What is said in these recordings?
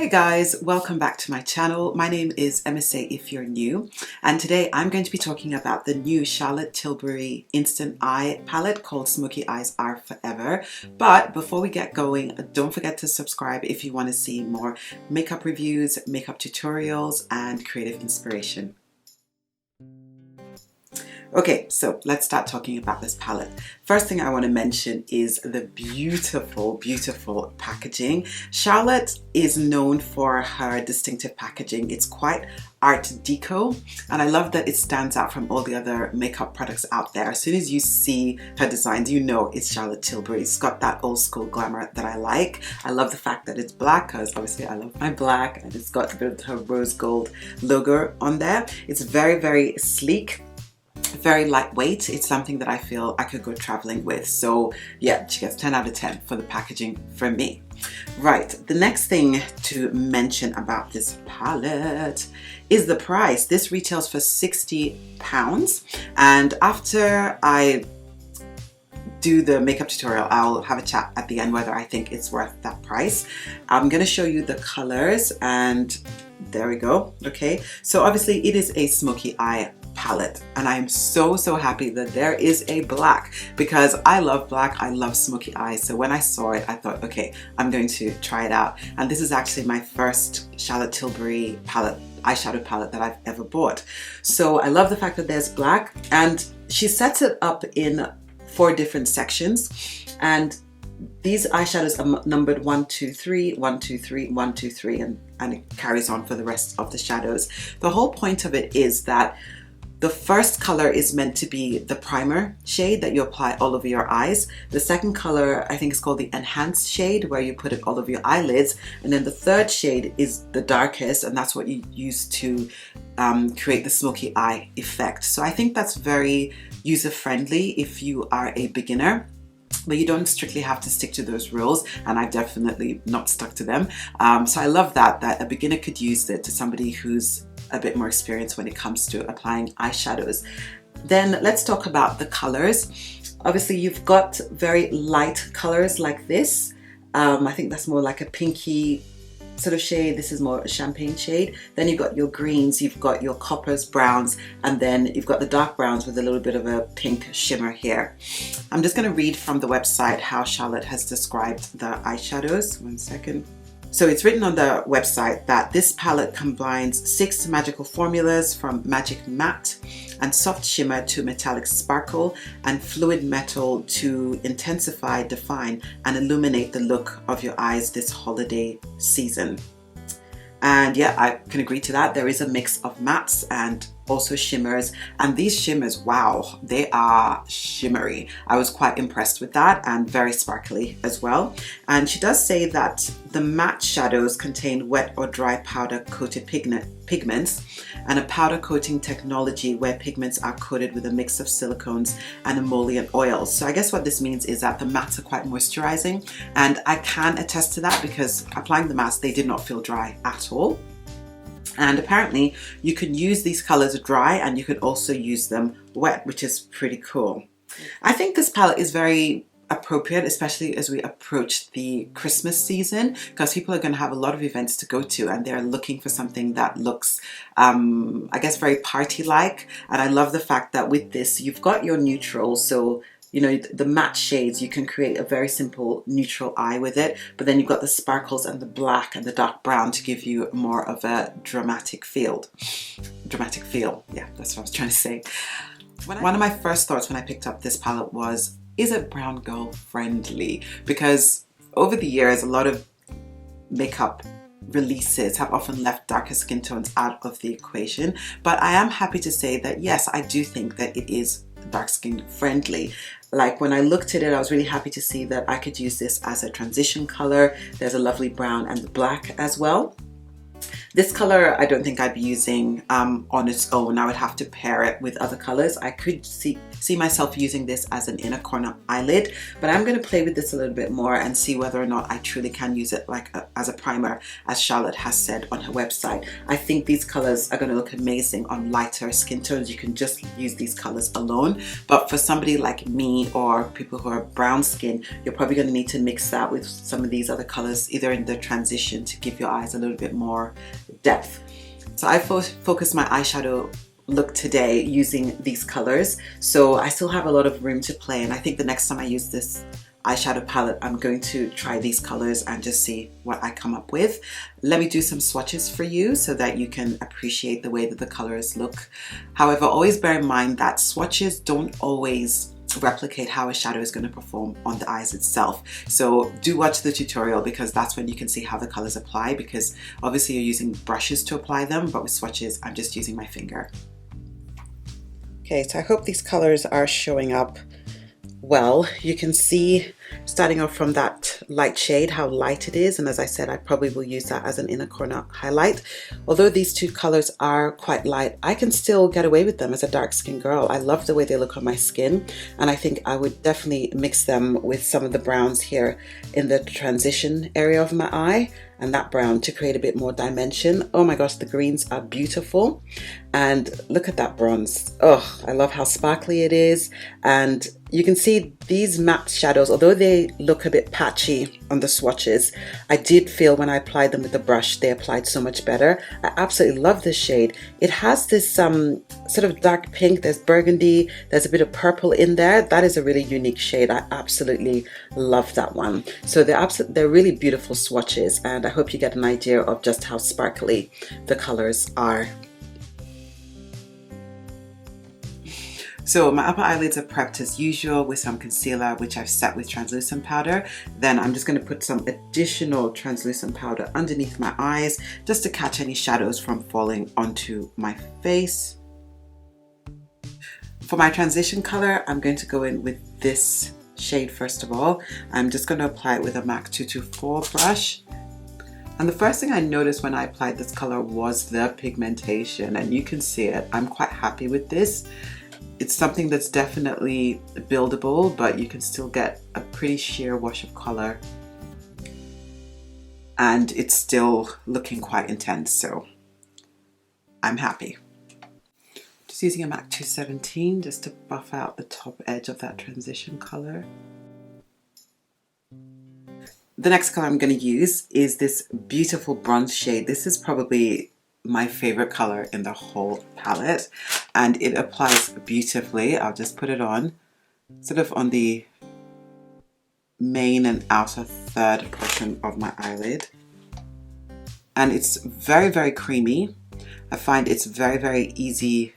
Hey guys, welcome back to my channel. My name is MSA if you're new, and today I'm going to be talking about the new Charlotte Tilbury Instant Eye palette called Smoky Eyes Are Forever. But before we get going, don't forget to subscribe if you want to see more makeup reviews, makeup tutorials, and creative inspiration. Okay, so let's start talking about this palette. First thing I want to mention is the beautiful, beautiful packaging. Charlotte is known for her distinctive packaging. It's quite Art Deco, and I love that it stands out from all the other makeup products out there. As soon as you see her designs, you know it's Charlotte Tilbury. It's got that old school glamour that I like. I love the fact that it's black, because obviously I love my black, and it's got a bit of her rose gold logo on there. It's very, very sleek, very lightweight. It's something that I feel I could go traveling with. So yeah, she gets 10 out of 10 for the packaging from me. Right, the next thing to mention about this palette is the price. This retails for £60, and after I do the makeup tutorial, I'll have a chat at the end whether I think it's worth that price. I'm going to show you the colors, and there we go. Okay, so obviously it is a smoky eye palette, and I am so happy that there is a black, because I love black, I love smoky eyes. So when I saw it, I thought, okay, I'm going to try it out. And this is actually my first Charlotte Tilbury palette, eyeshadow palette that I've ever bought. So I love the fact that there's black, and she sets it up in 4 different sections, and these eyeshadows are numbered 1, 2, 3, 1, 2, 3, 1, 2, 3, and it carries on for the rest of the shadows. The whole point of it is that the first color is meant to be the primer shade that you apply all over your eyes. The second color, I think, is called the enhanced shade, where you put it all over your eyelids. And then the third shade is the darkest, and that's what you use to create the smoky eye effect. So I think that's very user-friendly if you are a beginner, but you don't strictly have to stick to those rules, and I've definitely not stuck to them. So I love that a beginner could use it to somebody who's a bit more experienced when it comes to applying eyeshadows. Then let's talk about the colors. Obviously you've got very light colors like this. I think that's more like a pinky sort of shade. This is more a champagne shade. Then you've got your greens, you've got your coppers, browns, and then you've got the dark browns with a little bit of a pink shimmer here. I'm just going to read from the website how Charlotte has described the eyeshadows. One second. So it's written on the website that this palette combines 6 magical formulas, from magic matte and soft shimmer to metallic sparkle and fluid metal to intensify, define, and illuminate the look of your eyes this holiday season. And yeah, I can agree to that. There is a mix of mattes and also shimmers, and these shimmers, wow, they are shimmery. I was quite impressed with that, and very sparkly as well. And she does say that the matte shadows contain wet or dry powder coated pigments, and a powder coating technology where pigments are coated with a mix of silicones and emollient oils. So I guess what this means is that the mattes are quite moisturizing, and I can attest to that because applying the mattes, they did not feel dry at all. And apparently you can use these colors dry, and you can also use them wet, which is pretty cool. I think this palette is very appropriate, especially as we approach the Christmas season, because people are going to have a lot of events to go to, and they're looking for something that looks, I guess, very party-like. And I love the fact that with this, you've got your neutrals. So you know, the matte shades, you can create a very simple neutral eye with it, but then you've got the sparkles and the black and the dark brown to give you more of a dramatic feel. Yeah, that's what I was trying to say. One of my first thoughts when I picked up this palette was, is it brown girl friendly? Because over the years, a lot of makeup releases have often left darker skin tones out of the equation, but I am happy to say that yes, I do think that it is dark skin friendly. Like when I looked at it, I was really happy to see that I could use this as a transition color. There's a lovely brown and black as well. This color I don't think I'd be using on its own. I would have to pair it with other colors. I could see myself using this as an inner corner eyelid, but I'm going to play with this a little bit more and see whether or not I truly can use it like as a primer, as Charlotte has said on her website. I think these colors are going to look amazing on lighter skin tones. You can just use these colors alone, but for somebody like me or people who are brown skin, you're probably going to need to mix that with some of these other colors, either in the transition to give your eyes a little bit more depth. So I focused my eyeshadow look today using these colors, so I still have a lot of room to play, and I think the next time I use this eyeshadow palette I'm going to try these colors and just see what I come up with. Let me do some swatches for you so that you can appreciate the way that the colors look. However, always bear in mind that swatches don't always replicate how a shadow is going to perform on the eyes itself. So do watch the tutorial, because that's when you can see how the colors apply, because obviously you're using brushes to apply them, but with swatches I'm just using my finger. Okay, so I hope these colors are showing up well. You can see, starting off from that light shade, how light it is, and as I said, I probably will use that as an inner corner highlight. Although these two colors are quite light, I can still get away with them as a dark skinned girl. I love the way they look on my skin, and I think I would definitely mix them with some of the browns here in the transition area of my eye, and that brown to create a bit more dimension. Oh my gosh, the greens are beautiful, and look at that bronze. Oh, I love how sparkly it is. And you can see these matte shadows, although they look a bit patchy on the swatches, I did feel when I applied them with the brush they applied so much better. I absolutely love this shade. It has this sort of dark pink, there's burgundy, there's a bit of purple in there. That is a really unique shade. I absolutely love that one. So they're really beautiful swatches, and I hope you get an idea of just how sparkly the colors are. So my upper eyelids are prepped as usual with some concealer, which I've set with translucent powder. Then I'm just going to put some additional translucent powder underneath my eyes just to catch any shadows from falling onto my face. For my transition color, I'm going to go in with this shade first of all. I'm just going to apply it with a MAC 224 brush. And the first thing I noticed when I applied this color was the pigmentation, and you can see it. I'm quite happy with this. It's something that's definitely buildable, but you can still get a pretty sheer wash of color, and it's still looking quite intense, so I'm happy. Just using a MAC 217 just to buff out the top edge of that transition color. The next color I'm going to use is this beautiful bronze shade. This is probably my favorite color in the whole palette, and it applies beautifully. I'll just put it on sort of on the main and outer third portion of my eyelid, and it's very, very creamy. I find it's very, very easy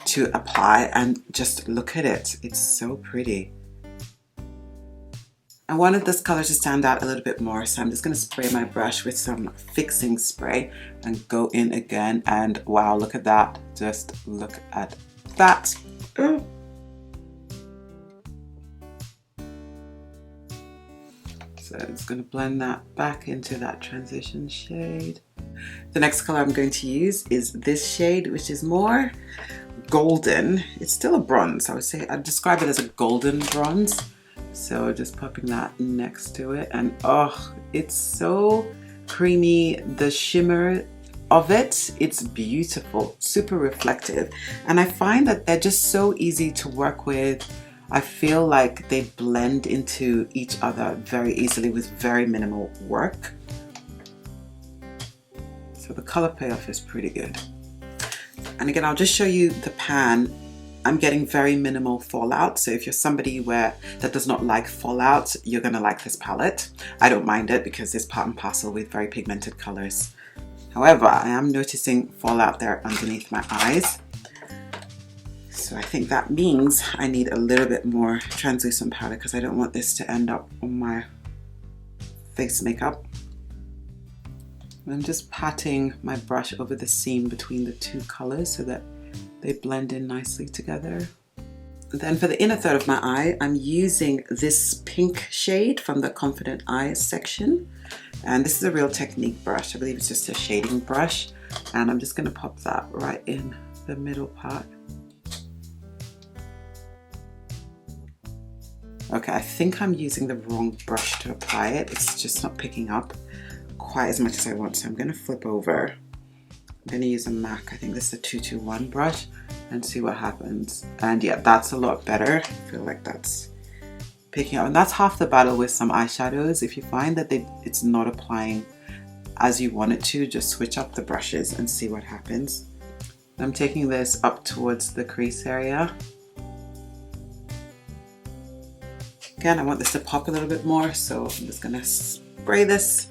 to apply, and just look at it, it's so pretty. I wanted this color to stand out a little bit more, so I'm just going to spray my brush with some fixing spray and go in again, and wow, look at that. Just look at that. So I'm just going to blend that back into that transition shade. The next color I'm going to use is this shade, which is more golden. It's still a bronze. I would say I'd describe it as a golden bronze. So just popping that next to it, and oh, it's so creamy. The shimmer of it, it's beautiful, super reflective, and I find that they're just so easy to work with. I feel like they blend into each other very easily with very minimal work. So the color payoff is pretty good. And again, I'll just show you the pan. I'm getting very minimal fallout, so if you're somebody that does not like fallout, you're gonna like this palette. I don't mind it because it's part and parcel with very pigmented colors. However, I am noticing fallout there underneath my eyes, so I think that means I need a little bit more translucent powder because I don't want this to end up on my face makeup. I'm just patting my brush over the seam between the two colors so that they blend in nicely together. Then for the inner third of my eye, I'm using this pink shade from the Confident Eyes section. And this is a Real Technique brush. I believe it's just a shading brush. And I'm just going to pop that right in the middle part. Okay, I think I'm using the wrong brush to apply it. It's just not picking up quite as much as I want. So I'm going to flip over. I'm going to use a MAC. I think this is a 221 brush and see what happens. And yeah, that's a lot better. I feel like that's picking up. And that's half the battle with some eyeshadows. If you find that it's not applying as you want it to, just switch up the brushes and see what happens. I'm taking this up towards the crease area. Again, I want this to pop a little bit more, so I'm just gonna spray this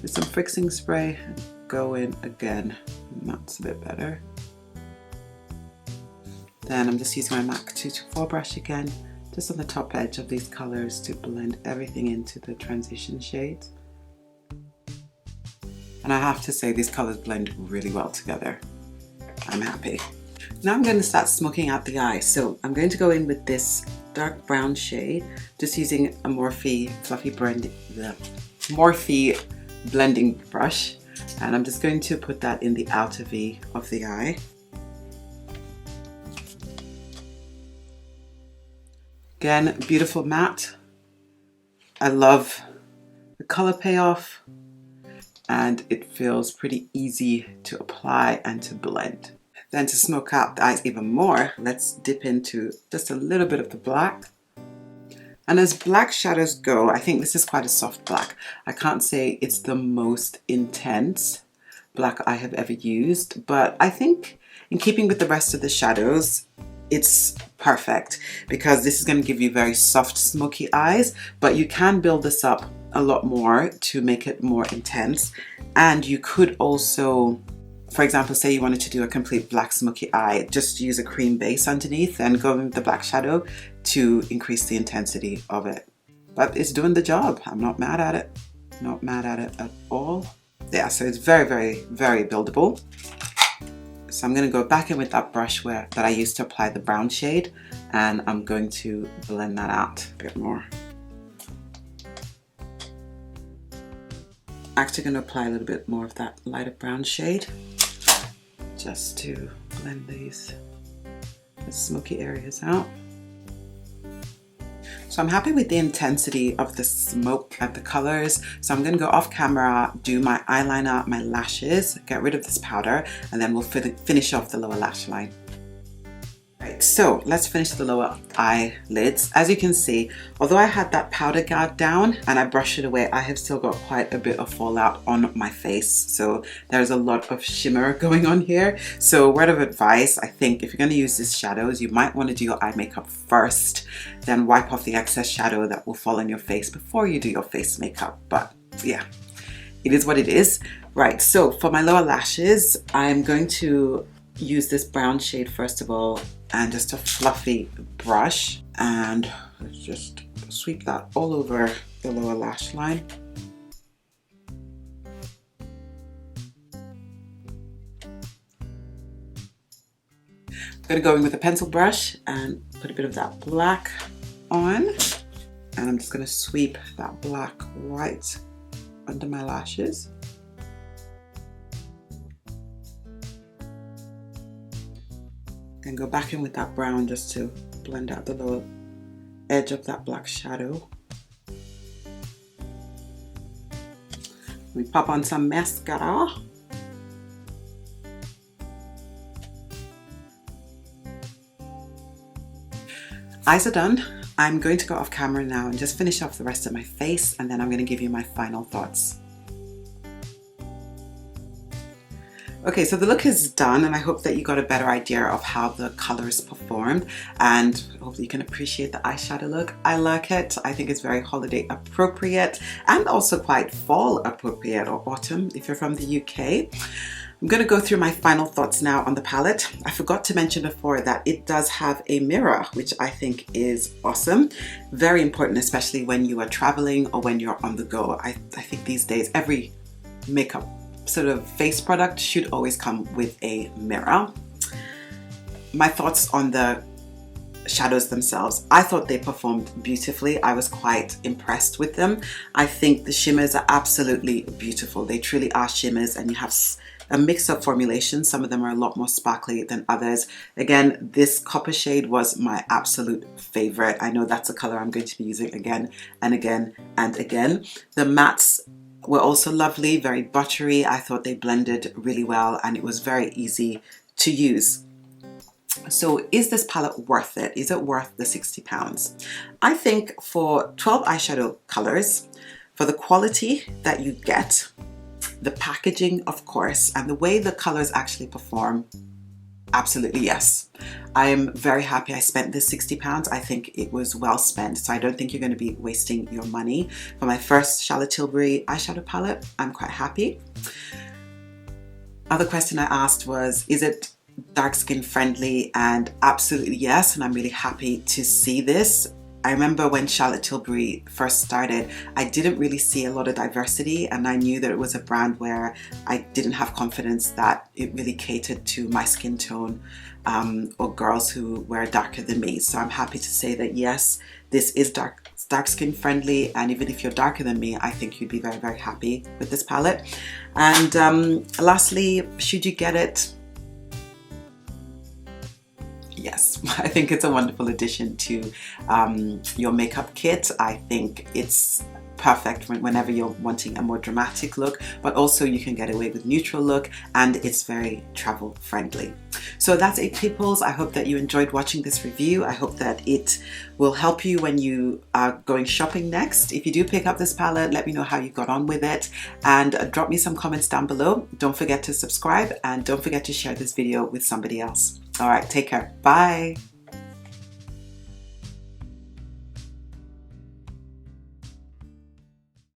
with some fixing spray and go in again. And that's a bit better. Then I'm just using my MAC 224 brush again, just on the top edge of these colors to blend everything into the transition shades. And I have to say, these colors blend really well together. I'm happy. Now I'm going to start smoking out the eye. So I'm going to go in with this dark brown shade, just using a Morphe blending brush. And I'm just going to put that in the outer V of the eye. Again, beautiful matte. I love the color payoff, and it feels pretty easy to apply and to blend. Then to smoke out the eyes even more, let's dip into just a little bit of the black. And as black shadows go, I think this is quite a soft black. I can't say it's the most intense black I have ever used, but I think in keeping with the rest of the shadows, it's perfect because this is going to give you very soft smoky eyes, but you can build this up a lot more to make it more intense. And you could also, for example, say you wanted to do a complete black smoky eye, just use a cream base underneath and go in with the black shadow to increase the intensity of it. But it's doing the job. I'm not mad at it. Not mad at it at all. Yeah, so it's very, very, very buildable. So I'm going to go back in with that brush that I used to apply the brown shade, and I'm going to blend that out a bit more. Actually going to apply a little bit more of that lighter brown shade just to blend these smoky areas out. So I'm happy with the intensity of the smoke and the colors. So I'm going to go off camera, do my eyeliner, my lashes, get rid of this powder, and then we'll finish off the lower lash line. Right, so let's finish the lower eyelids. As you can see, although I had that powder guard down and I brushed it away, I have still got quite a bit of fallout on my face. So there's a lot of shimmer going on here. So word of advice, I think if you're going to use these shadows, you might want to do your eye makeup first, then wipe off the excess shadow that will fall on your face before you do your face makeup. But yeah, it is what it is. Right, so for my lower lashes, I'm going to use this brown shade first of all, and just a fluffy brush, and let's just sweep that all over the lower lash line. I'm going to go in with a pencil brush and put a bit of that black on, and I'm just going to sweep that black right under my lashes. And go back in with that brown just to blend out the lower edge of that black shadow. We pop on some mascara. Eyes are done. I'm going to go off camera now and just finish off the rest of my face, and then I'm going to give you my final thoughts. Okay, so the look is done, and I hope that you got a better idea of how the colors performed, and hopefully you can appreciate the eyeshadow look. I like it. I think it's very holiday appropriate and also quite fall appropriate, or autumn if you're from the UK. I'm going to go through my final thoughts now on the palette. I forgot to mention before that it does have a mirror, which I think is awesome. Very important, especially when you are traveling or when you're on the go. I think these days every makeup sort of face product should always come with a mirror. My thoughts on the shadows themselves. I thought they performed beautifully. I was quite impressed with them. I think the shimmers are absolutely beautiful. They truly are shimmers, and you have a mix-up formulation. Some of them are a lot more sparkly than others. Again, this copper shade was my absolute favorite. I know that's a color I'm going to be using again and again and again. The mattes were also lovely, very buttery. I thought they blended really well and it was very easy to use. So is this palette worth it? Is it worth the £60? I think for 12 eyeshadow colors, for the quality that you get, the packaging of course, and the way the colors actually perform, absolutely yes. I am very happy I spent this £60. I think it was well spent, so I don't think you're going to be wasting your money. For my first Charlotte Tilbury eyeshadow palette, I'm quite happy. Other question I asked was, is it dark skin friendly? And absolutely yes, and I'm really happy to see this. I remember when Charlotte Tilbury first started, I didn't really see a lot of diversity, and I knew that it was a brand where I didn't have confidence that it really catered to my skin tone or girls who were darker than me. So I'm happy to say that yes, this is dark skin friendly, and even if you're darker than me, I think you'd be very, very happy with this palette. And lastly, should you get it? Yes, I think it's a wonderful addition to your makeup kit. I think it's perfect whenever you're wanting a more dramatic look, but also you can get away with neutral look, and it's very travel friendly. So that's it, peoples. I hope that you enjoyed watching this review. I hope that it will help you when you are going shopping next. If you do pick up this palette, let me know how you got on with it, and drop me some comments down below. Don't forget to subscribe, and don't forget to share this video with somebody else. All right, take care. Bye.